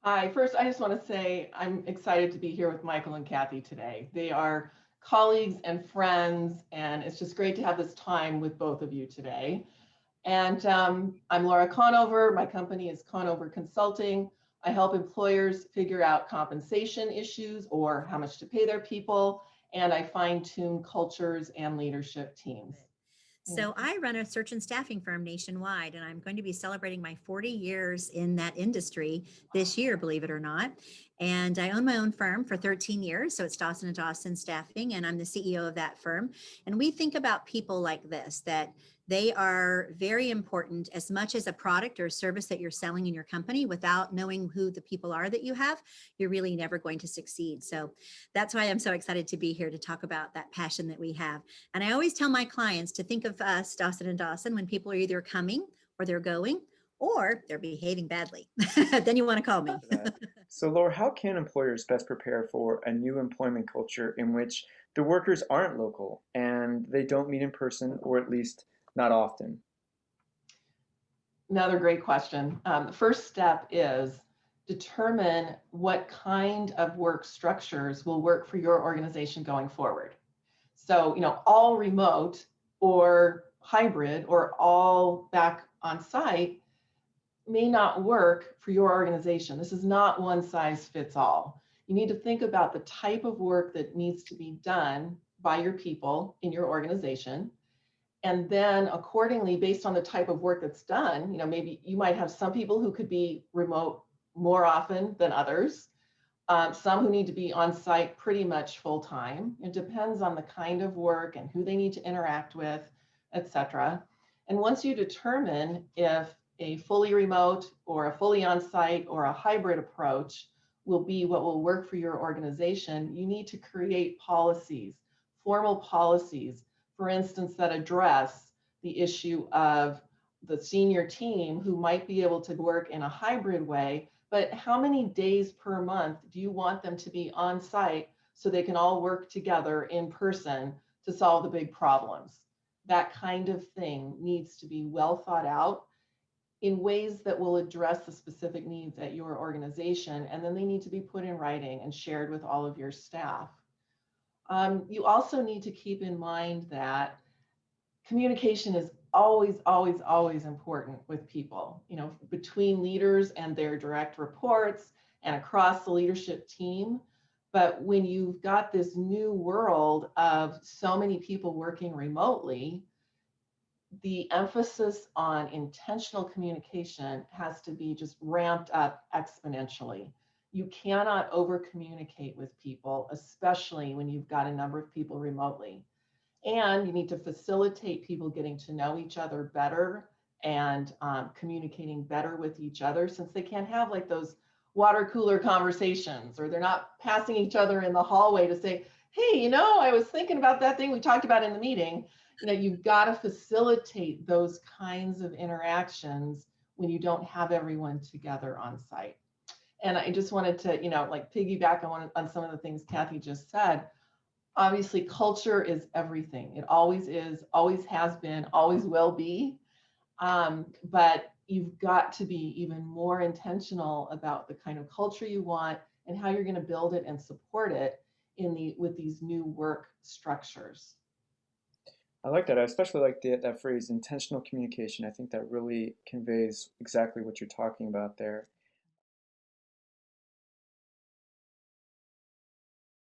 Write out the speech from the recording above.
Hi, first, I just want to say I'm excited to be here with Michael and Kathy today. They are colleagues and friends, and it's just great to have this time with both of you today. And I'm Laura Conover. My company is Conover Consulting. I help employers figure out compensation issues or how much to pay their people, and I fine tune cultures and leadership teams. So I run a search and staffing firm nationwide, and I'm going to be celebrating my 40 years in that industry this year, believe it or not. And I own my own firm for 13 years. So it's Dawson and Dawson Staffing, and I'm the CEO of that firm. And we think about people like this, that they are very important as much as a product or a service that you're selling in your company. Without knowing who the people are that you have, you're really never going to succeed. So that's why I'm so excited to be here to talk about that passion that we have. And I always tell my clients to think of us, Dawson and Dawson, when people are either coming or they're going or they're behaving badly. Then you want to call me. That. So, Laura, how can employers best prepare for a new employment culture in which the workers aren't local and they don't meet in person, or at least not often? Another great question. The first step is determine what kind of work structures will work for your organization going forward. So, all remote or hybrid or all back on site may not work for your organization. This is not one size fits all. You need to think about the type of work that needs to be done by your people in your organization. And then accordingly, based on the type of work that's done, maybe you might have some people who could be remote more often than others, some who need to be on site pretty much full time. It depends on the kind of work and who they need to interact with, etc. And once you determine if a fully remote or a fully on site or a hybrid approach will be what will work for your organization, you need to create policies, formal policies, for instance, that address the issue of the senior team who might be able to work in a hybrid way, but how many days per month do you want them to be on site so they can all work together in person to solve the big problems? That kind of thing needs to be well thought out in ways that will address the specific needs at your organization, and then they need to be put in writing and shared with all of your staff. You also need to keep in mind that communication is always, always, always important with people, between leaders and their direct reports and across the leadership team. But when you've got this new world of so many people working remotely, the emphasis on intentional communication has to be just ramped up exponentially. You cannot over communicate with people, especially when you've got a number of people remotely. And you need to facilitate people getting to know each other better and communicating better with each other, since they can't have like those water cooler conversations, or they're not passing each other in the hallway to say, hey, I was thinking about that thing we talked about in the meeting. You've got to facilitate those kinds of interactions when you don't have everyone together on site. And I just wanted to, like piggyback on some of the things Kathy just said. Obviously, culture is everything. It always is, always has been, always will be. But you've got to be even more intentional about the kind of culture you want and how you're going to build it and support it with these new work structures. I like that. I especially like that phrase, intentional communication. I think that really conveys exactly what you're talking about there.